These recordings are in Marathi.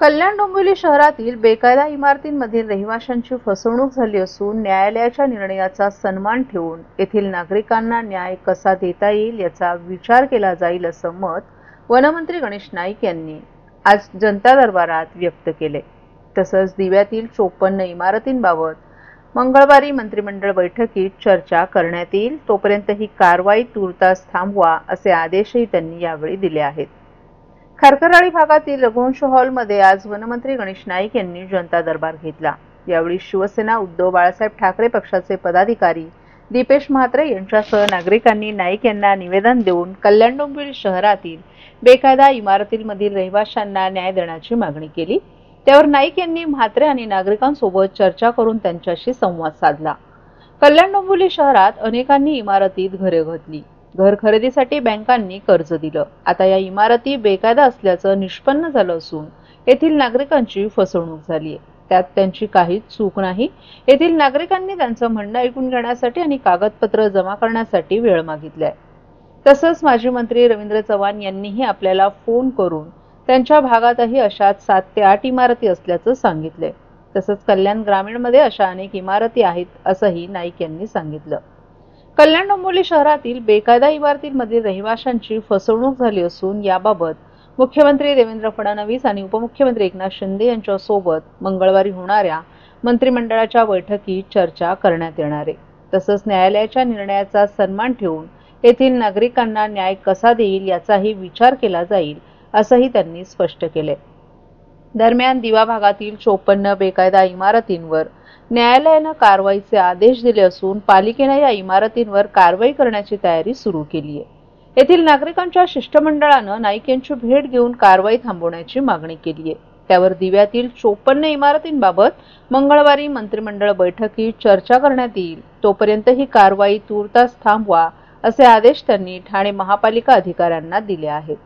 कल्याण डोंबिवली शहरातील बेकायदा इमारतींमधील रहिवाशांची फसवणूक झाली असून न्यायालयाच्या निर्णयाचा सन्मान ठेवून येथील नागरिकांना न्याय कसा देता येईल याचा विचार केला जाईल असं मत वनमंत्री गणेश नाईक यांनी आज जनता दरबारात व्यक्त केले। तसंच दिव्यातील 54 इमारतींबाबत मंगळवारी मंत्रिमंडळ बैठकीत चर्चा करण्यात येईल, तोपर्यंत ही कारवाई तूर्तास थांबवा असे आदेशही त्यांनी यावेळी दिले आहेत। खरखराळी भागातील रघुवंश हॉलमध्ये आज वनमंत्री गणेश नाईक यांनी जनता दरबार घेतला। यावेळी शिवसेना, उद्धव बाळासाहेब ठाकरे पक्षाचे पदाधिकारी, दीपेश म्हात्रे यांच्यासह नागरिकांनी नाईक यांना निवेदन देऊन कल्याण डोंबिवली शहरातील बेकायदा इमारतींमधील रहिवाशांना न्याय देण्याची मागणी केली। त्यावर नाईक यांनी म्हात्रे आणि नागरिकांसोबत चर्चा करून त्यांच्याशी संवाद साधला। कल्याण डोंबिवली शहरात अनेकांनी इमारतीत घरे घेतली, घर खरेदीसाठी बँकांनी कर्ज दिलं। आता या इमारती बेकायदा असल्याचं निष्पन्न झालं असून येथील नागरिकांची फसवणूक झाली आहे। त्यात त्यांची काहीच चूक नाही। येथील नागरिकांनी त्यांचं म्हणणं ऐकून घेण्यासाठी आणि कागदपत्र जमा करण्यासाठी वेळ मागितलाय। तसंच माजी मंत्री रवींद्र चव्हाण यांनीही आपल्याला फोन करून त्यांच्या भागातही अशाच 7 ते 8 इमारती असल्याचं सांगितलंय। तसंच कल्याण ग्रामीणमध्ये अशा अनेक इमारती आहेत असंही नाईक यांनी सांगितलं। कल्याण डोंबिवली शहरातील बेकायदा इमारतींमधील रहिवाशांची फसवणूक झाली असून याबाबत मुख्यमंत्री देवेंद्र फडणवीस आणि उपमुख्यमंत्री एकनाथ शिंदे यांच्यासोबत मंगळवारी होणाऱ्या मंत्रिमंडळाच्या बैठकीत चर्चा करण्यात येणार आहे। तसंच न्यायालयाच्या निर्णयाचा सन्मान ठेवून येथील नागरिकांना न्याय कसा देईल याचाही विचार केला जाईल असंही त्यांनी स्पष्ट केले। दरम्यान दिवा भागातील 54 बेकायदा इमारतींवर न्यायालयानं कारवाईचे आदेश दिले असून पालिकेने या इमारतींवर कारवाई करण्याची तयारी सुरू केली आहे। येथील नागरिकांच्या शिष्टमंडळानं नाईक यांची भेट घेऊन कारवाई थांबवण्याची मागणी केली आहे। त्यावर दिव्यातील 54 इमारतींबाबत मंगळवारी मंत्रिमंडळ बैठकीत चर्चा करण्यात येईल, तोपर्यंत ही कारवाई तूर्तास थांबवा असे आदेश त्यांनी ठाणे महापालिका अधिकाऱ्यांना दिले आहेत।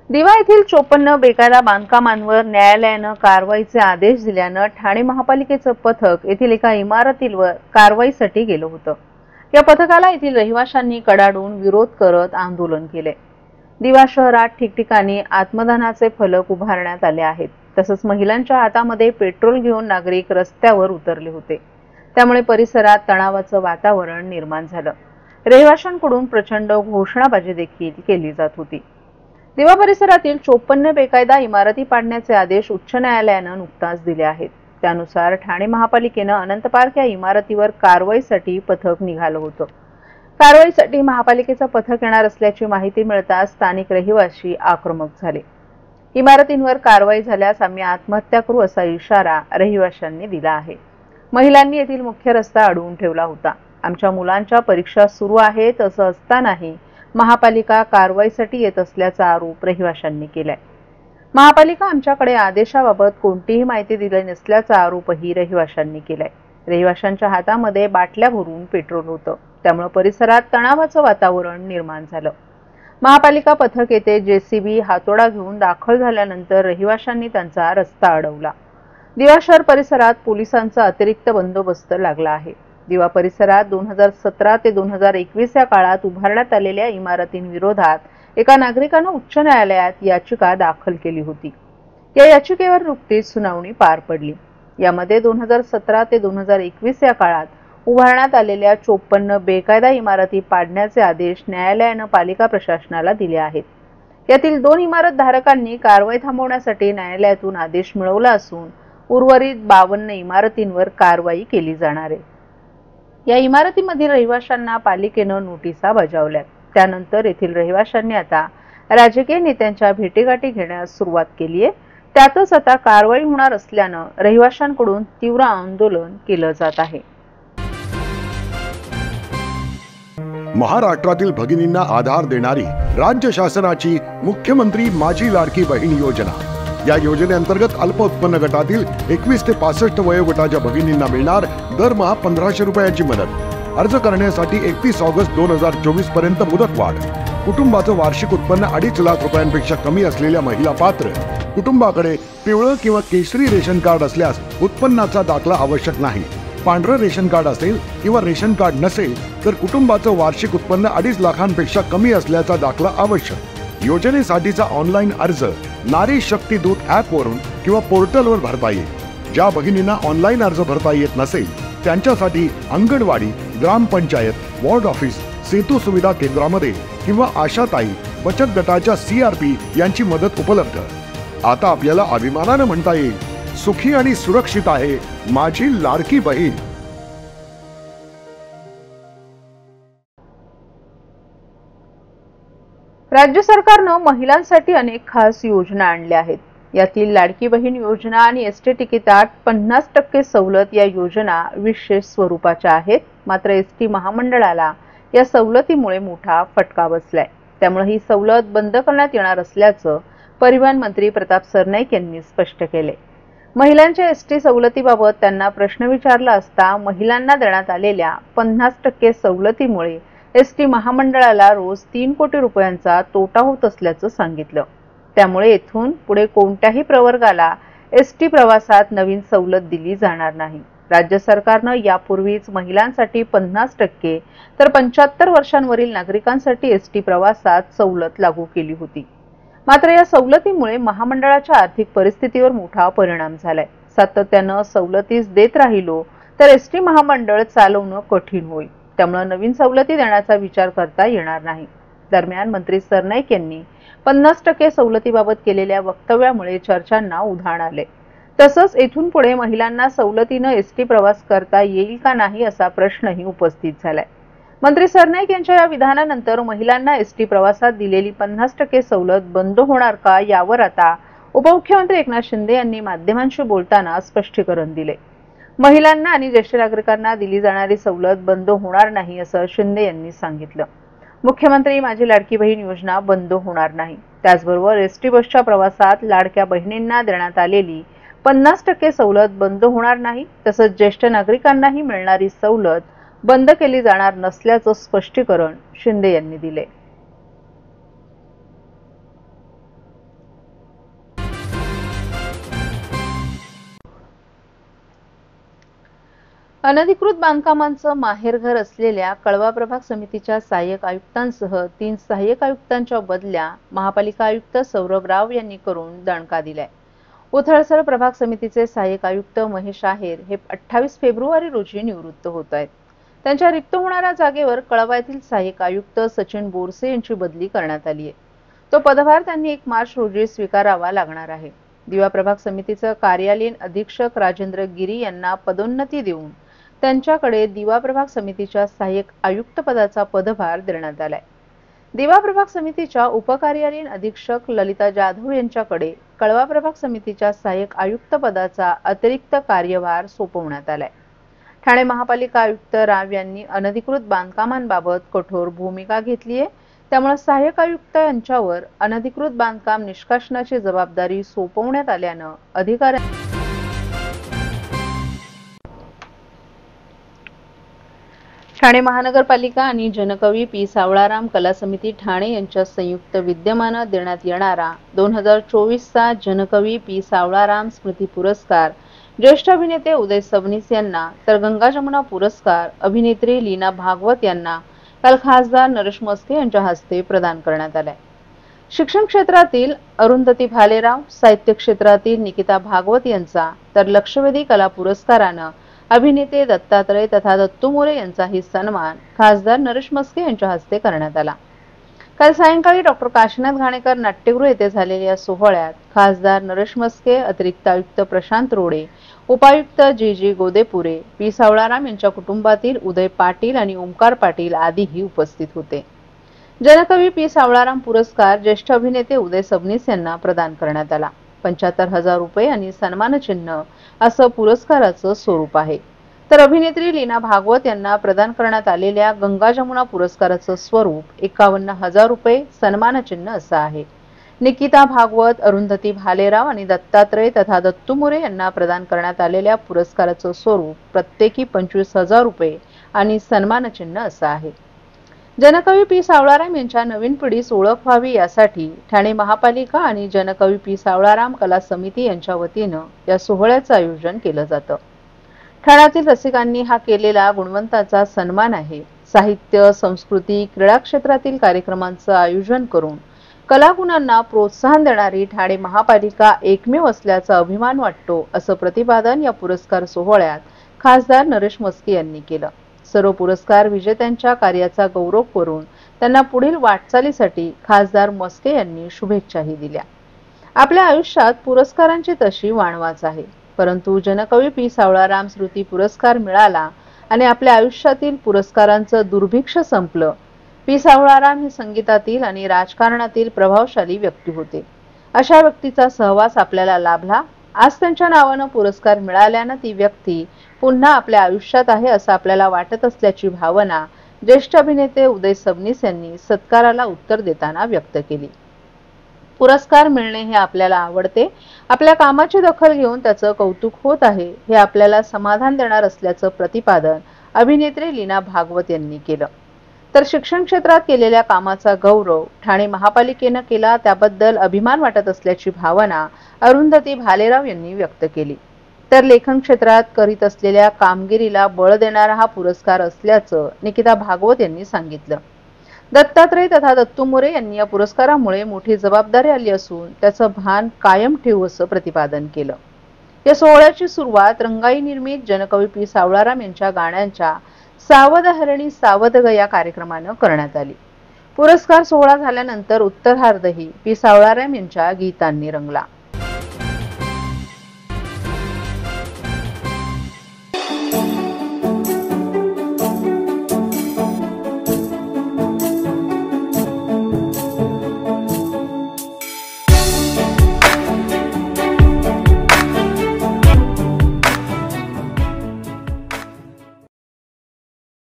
दिवा येथील 54 बेकायदा बांधकामांवर न्यायालयानं कारवाईचे आदेश दिल्यानं ठाणे महापालिकेचं पथक येथील एका इमारतीवर कारवाईसाठी गेलं होतं। या पथकाला येथील रहिवाशांनी कडाडून विरोध करत आंदोलन केले। दिवा शहरात ठिकठिकाणी आत्मदानाचे फलक उभारण्यात आले आहेत। तसंच महिलांच्या हातामध्ये पेट्रोल घेऊन नागरिक रस्त्यावर उतरले होते। त्यामुळे परिसरात तणावाचं वातावरण निर्माण झालं। रहिवाशांकडून प्रचंड घोषणाबाजी देखील केली जात होती। दिवा परिसरातील 54 बेकायदा इमारती पाडण्याचे आदेश उच्च न्यायालयानं नुकताच दिले आहेत। त्यानुसार ठाणे महापालिकेनं अनंत पार्क या इमारतीवर कारवाईसाठी पथक निघालं होतं। कारवाईसाठी महापालिकेचं पथक येणार असल्याची माहिती मिळताच स्थानिक रहिवासी आक्रमक झाले। इमारतींवर कारवाई झाल्यास आम्ही आत्महत्या करू असा इशारा रहिवाशांनी दिला आहे। महिलांनी येथील मुख्य रस्ता अडवून ठेवला होता। आमच्या मुलांच्या परीक्षा सुरू आहेत असं असतानाही महापालिका कारवाईसाठी येत असल्याचा आरोप रहिवाशांनी केलाय। महापालिका आमच्याकडे आदेशाबाबत कोणतीही माहिती दिली नसल्याचा आरोपही रहिवाशांनी केलाय। रहिवाशांच्या हातामध्ये बाटल्या भरून पेट्रोल होतं, त्यामुळे परिसरात तणावाचं वातावरण निर्माण झालं। महापालिका पथक येथे जेसीबी हातोडा घेऊन दाखल झाल्यानंतर रहिवाशांनी त्यांचा रस्ता अडवला। दिवा शहर परिसरात पोलिसांचा अतिरिक्त बंदोबस्त लागला आहे। दिवा परिसरात 2017 ते 2021 या काळात उभारण्यात आलेल्या इमारतींविरोधात एका नागरिकानं उच्च न्यायालयात याचिका दाखल केली होती। या याचिकेवर नुकतीच सुनावणी पार पडली। यामध्ये 2017 ते 2021 या काळात उभारण्यात आलेल्या 54 बेकायदा इमारती पाडण्याचे आदेश न्यायालयानं पालिका प्रशासनाला दिले आहेत। यातील 2 इमारतधारकांनी कारवाई थांबवण्यासाठी न्यायालयातून आदेश मिळवला असून उर्वरित 52 इमारतींवर कारवाई केली जाणार आहे। या इमारतीमधील रहिवाशांना पालिकेनं नोटिसा बजावल्यात। त्यानंतर येथील रहिवाशांनी आता राजकीय नेत्यांच्या भेटीगाठी घेण्यास सुरुवात केली आहे। त्यातच आता कारवाई होणार असल्यानं रहिवाशांकडून तीव्र आंदोलन केलं जात आहे। महाराष्ट्रातील भगिनींना आधार देणारी राज्य शासनाची मुख्यमंत्री माझी लाडकी बहीण योजना। या योजनेअंतर्गत अल्प उत्पन्न गटातील 21 ते 65 वयोगटाच्या भगिनींना मिळणार दरमहा 1500 रुपयाची मदत। अर्ज करण्यासाठी 31 ऑगस्ट 2024 पर्यंत मुदतवाढ। कुटुंबाचं वार्षिक उत्पन्न 2.5 लाख रुपयांपेक्षा कमी असलेल्या महिला पात्र। कुटुंबाकडे पिवळं किंवा केशरी रेशन कार्ड असल्यास उत्पन्नाचा दाखला आवश्यक नाही। पांढरं रेशन कार्ड असेल किंवा रेशन कार्ड नसेल तर कुटुंबाचं वार्षिक उत्पन्न 2.5 लाखांपेक्षा कमी असल्याचा दाखला आवश्यक। योजनेसाठीचा ऑनलाईन अर्ज नारी शक्ती दूत ॲप वरून किंवा पोर्टलवर भरता येईल। ज्या भगिनींना ऑनलाईन अर्ज भरता येत नसेल त्यांच्यासाठी अंगणवाडी, ग्रामपंचायत, वॉर्ड ऑफिस, सेतू सुविधा केंद्रामध्ये किंवा आशाताई बचत गटाच्या CRP यांची मदत उपलब्ध। आता आपल्याला अभिमानाने म्हणता येईल, सुखी आणि सुरक्षित आहे माझी लाडकी बहीण। राज्य सरकारनं महिलांसाठी अनेक खास योजना आणल्या आहेत। यातील लाडकी बहीण योजना आणि एसटी तिकिटात 50% सवलत या योजना विशेष स्वरूपाच्या आहेत। मात्र एसटी महामंडळाला या सवलतीमुळे मोठा फटका बसलाय। त्यामुळे ही सवलत बंद करण्यात येणार असल्याचं परिवहन मंत्री प्रताप सरनाईक यांनी स्पष्ट केले। महिलांच्या एसटी सवलतीबाबत त्यांना प्रश्न विचारला असता महिलांना देण्यात आलेल्या 50% सवलतीमुळे एसटी महामंडळाला रोज 3 कोटी रुपयांचा तोटा होत असल्याचं सांगितलं। त्यामुळे येथून पुढे कोणत्याही प्रवर्गाला एसटी प्रवासात नवीन सवलत दिली जाणार नाही। राज्य सरकारनं यापूर्वीच महिलांसाठी 50% तर 75 वर्षांवरील नागरिकांसाठी एसटी प्रवासात सवलत लागू केली होती। मात्र या सवलतीमुळे महामंडळाच्या आर्थिक परिस्थितीवर मोठा परिणाम झालाय। सातत्यानं सवलतीच देत राहिलो तर एसटी महामंडळ चालवणं कठीण होईल। त्यामुळे नवीन सवलती देण्याचा विचार करता येणार नाही। दरम्यान मंत्री सरनाईक यांनी 50% सवलतीबाबत केलेल्या वक्तव्यामुळे चर्चांना उधाण आले। तसंच येथून पुढे महिलांना सवलतीनं एसटी प्रवास करता येईल का नाही असा प्रश्नही उपस्थित झालाय। मंत्री सरनाईक यांच्या या विधानानंतर महिलांना एसटी प्रवासात दिलेली 50% सवलत बंद होणार का यावर आता उपमुख्यमंत्री एकनाथ शिंदे यांनी माध्यमांशी बोलताना स्पष्टीकरण दिले। महिलांना आणि ज्येष्ठ नागरिकांना दिली जाणारी सवलत बंद होणार नाही असं शिंदे यांनी सांगितलं। मुख्यमंत्री माझी लाडकी बहीण योजना बंद होणार नाही। त्याचबरोबर एसटी बसच्या प्रवासात लाडक्या बहिणींना देण्यात आलेली 50% सवलत बंद होणार नाही। तसंच ज्येष्ठ नागरिकांनाही मिळणारी सवलत बंद केली जाणार नसल्याचं स्पष्टीकरण शिंदे यांनी दिले। अनधिकृत बांधकामांचं माहेरघर असलेल्या कळवा प्रभाग समितीच्या सहाय्यक आयुक्तांसह 3 सहाय्यक आयुक्तांच्या बदल्या महापालिका आयुक्त सौरभ राव यांनी करून दणका दिलाय। उथळसर प्रभाग समितीचे सहाय्यक आयुक्त महेश आहेर हे 28 फेब्रुवारी रोजी निवृत्त होत आहेत। त्यांच्या रिक्त होणाऱ्या जागेवर कळवा येथील सहाय्यक आयुक्त सचिन बोरसे यांची बदली करण्यात आली आहे। तो पदभार त्यांनी 1 मार्च रोजी स्वीकारावा लागणार आहे। दिवा प्रभाग समितीचे कार्यालयीन अधीक्षक राजेंद्र गिरी यांना पदोन्नती देऊन त्यांच्याकडे दिवा प्रभाग समितीच्या सहाय्यक आयुक्त पदाचा पदभार देण्यात आलाय। दिवा प्रभाग समितीच्या उपकार्यालयीन अधीक्षक ललिता जाधव यांच्याकडे कळवा प्रभाग समितीच्या सहाय्यक आयुक्त पदाचा अतिरिक्त कार्यभार सोपवण्यात आलाय। ठाणे महापालिका आयुक्त राव यांनी अनधिकृत बांधकामांबाबत कठोर भूमिका घेतली आहे। त्यामुळे सहाय्यक आयुक्त यांच्यावर अनधिकृत बांधकाम निष्कासनाची जबाबदारी सोपवण्यात आल्यानं अधिकाऱ्यांनी ठाणे महानगरपालिका आणि जनकवी पी सावळाराम कला समिती ठाणे यांच्या संयुक्त विद्यमाने देण्यात येणारा 2024चा जनकवी पी सावळाराम स्मृती पुरस्कार ज्येष्ठ अभिनेते उदय सबनीस यांना तर गंगा जमुना पुरस्कार अभिनेत्री लीना भागवत यांना काल खासदार नरेश मस्के यांच्या हस्ते प्रदान करण्यात आला। शिक्षण क्षेत्रातील अरुंधती भालेराव, साहित्य क्षेत्रातील निकिता भागवत यांचा तर लक्षवेधी कला पुरस्कारानं अभिनेते दत्तात्रय तथा दत्तू मोरे यांचाही सन्मान खासदार नरेश मस्के यांच्या हस्ते करण्यात आला। काल सायंकाळी डॉक्टर काशीनाथ घाणेकर नाट्यगृह येथे झालेल्या या सोहळ्यात खासदार नरेश मस्के, अतिरिक्त आयुक्त प्रशांत रोडे, उपायुक्त जी गोदेपुरे, पी सावळाराम यांच्या कुटुंबातील उदय पाटील आणि ओमकार पाटील आदीही उपस्थित होते। जनकवी पी सावळाराम पुरस्कार ज्येष्ठ अभिनेते उदय सबनीस यांना प्रदान करण्यात आला। 75,000 रुपये आणि सन्मानचिन्ह असं पुरस्काराचं स्वरूप आहे। तर अभिनेत्री लीना भागवत यांना प्रदान करण्यात आलेल्या गंगा जमुना पुरस्काराचं स्वरूप 51,000 रुपये सन्मानचिन्ह असं आहे। निकिता भागवत, अरुंधती भालेराव आणि दत्तात्रय तथा दत्तू मोरे यांना प्रदान करण्यात आलेल्या पुरस्काराचं स्वरूप प्रत्येकी 25,000 रुपये आणि सन्मानचिन्ह असं आहे। जनकवी पी सावळाराम यांच्या नवीन पिढीस ओळख व्हावी यासाठी ठाणे महापालिका आणि जनकवी पी सावळाराम कला समिती यांच्या वतीनं या सोहळ्याचं आयोजन केलं जातं। ठाण्यातील रसिकांनी हा केलेला गुणवंताचा सन्मान आहे। साहित्य, संस्कृती, क्रीडा क्षेत्रातील कार्यक्रमांचं आयोजन करून कलागुणांना प्रोत्साहन देणारी ठाणे महापालिका एकमेव असल्याचा अभिमान वाटतो, असं प्रतिपादन या पुरस्कार सोहळ्यात खासदार नरेश म्हस्के यांनी केलं. सर्व पुरस्कार विजेत्यांच्या कार्याचा गौरव करून त्यांना पुढील वाटचालीसाठी खासदार म्हस्के यांनी शुभेच्छाही दिल्या. आपल्या आयुष्यात पुरस्कारांची तशी वाणवाच आहे, परंतु जनकवी पी. सावळाराम स्मृती पुरस्कार मिळाला आणि आपल्या आयुष्यातील पुरस्कारांचं दुर्भिक्ष संपलं. पी. सावळाराम हे संगीतातील आणि राजकारणातील प्रभावशाली व्यक्ती होते. अशा व्यक्तीचा सहवास आपल्याला लाभला. आज त्यांच्या नावानं पुरस्कार मिळाल्यानं ती व्यक्ती पुन्हा आपल्या आयुष्यात आहे असं आपल्याला वाटत असल्याची भावना ज्येष्ठ अभिनेते उदय सबनीस यांनी सत्काराला उत्तर देताना व्यक्त केली. पुरस्कार मिळणे हे आपल्याला आवडते. आपल्या कामाची दखल घेऊन त्याचं कौतुक होत आहे हे आपल्याला समाधान देणार असल्याचं प्रतिपादन अभिनेत्री लीना भागवत यांनी केलं. तर शिक्षण क्षेत्रात केलेल्या कामाचा गौरव ठाणे महापालिकेनं केला त्याबद्दल अभिमान वाटत असल्याची भावना अरुंधती भालेराव यांनी व्यक्त केली. तर लेखन क्षेत्रात करीत असलेल्या कामगिरीला बळ देणारा हा पुरस्कार असल्याचं निकिता भागवत यांनी सांगितलं. दत्तात्रय तथा दत्तू मोरे यांनी या पुरस्कारामुळे मोठी जबाबदारी आली असून त्याचं भान कायम ठेवू असं प्रतिपादन केलं. या सोहळ्याची सुरुवात रंगाई निर्मित जनकवी पी. सावळाराम यांच्या गाण्यांच्या सावध हरणी सावध ग या कार्यक्रमानं करण्यात आली. पुरस्कार सोहळा झाल्यानंतर उत्तरार्धही पी. सावळाराम यांच्या गीतांनी रंगला.